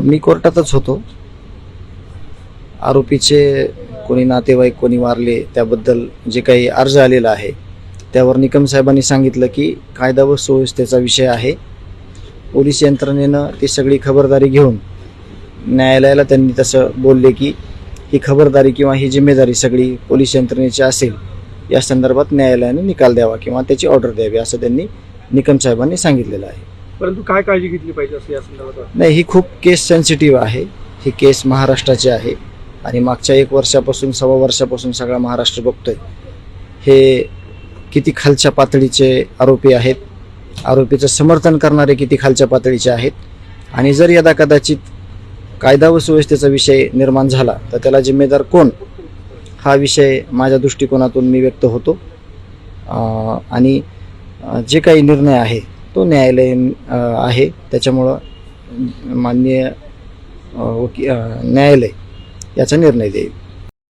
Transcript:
मी कोर्टातच होतो. आरोपीचे कोणी नातेवाईक कोणी वारले त्याबद्दल जे काही अर्ज आलेला आहे त्यावर निकम साहेबांनी सांगितलं की कायदा व सुव्यवस्थेचा विषय आहे. पोलीस यंत्रणेनं ती सगळी खबरदारी घेऊन न्यायालयाला त्यांनी तसं बोलले की ही खबरदारी किंवा ही जिम्मेदारी सगळी पोलीस यंत्रणेची असेल. या संदर्भात न्यायालयाने निकाल द्यावा किंवा त्याची ऑर्डर द्यावी असं त्यांनी निकम साहेबांनी सांगितलेलं आहे. परंतु काय काळजी घेतली पाहिजे असं या संदर्भात? नाही, ही खूप केस सेन्सिटिव्ह आहे. ही केस महाराष्ट्राची आहे आणि मागच्या 1 वर्षापासून 1.25 वर्षापासून सगळा महाराष्ट्र बघतोय हे किती खालच्या पातळीचे आरोपी आहेत. आरोपीचं समर्थन करणारे किती खालच्या पातळीचे आहेत. आणि जर यदा कदाचित कायदा व सुव्यवस्थेचा विषय निर्माण झाला तर त्याला जिम्मेदार कोण हा विषय माझ्या दृष्टिकोनातून मी व्यक्त होतो. आणि जे काही निर्णय आहे तो न्यायालयीन आहे. त्याच्यामुळं माननीय न्यायालय याचा निर्णय देईल.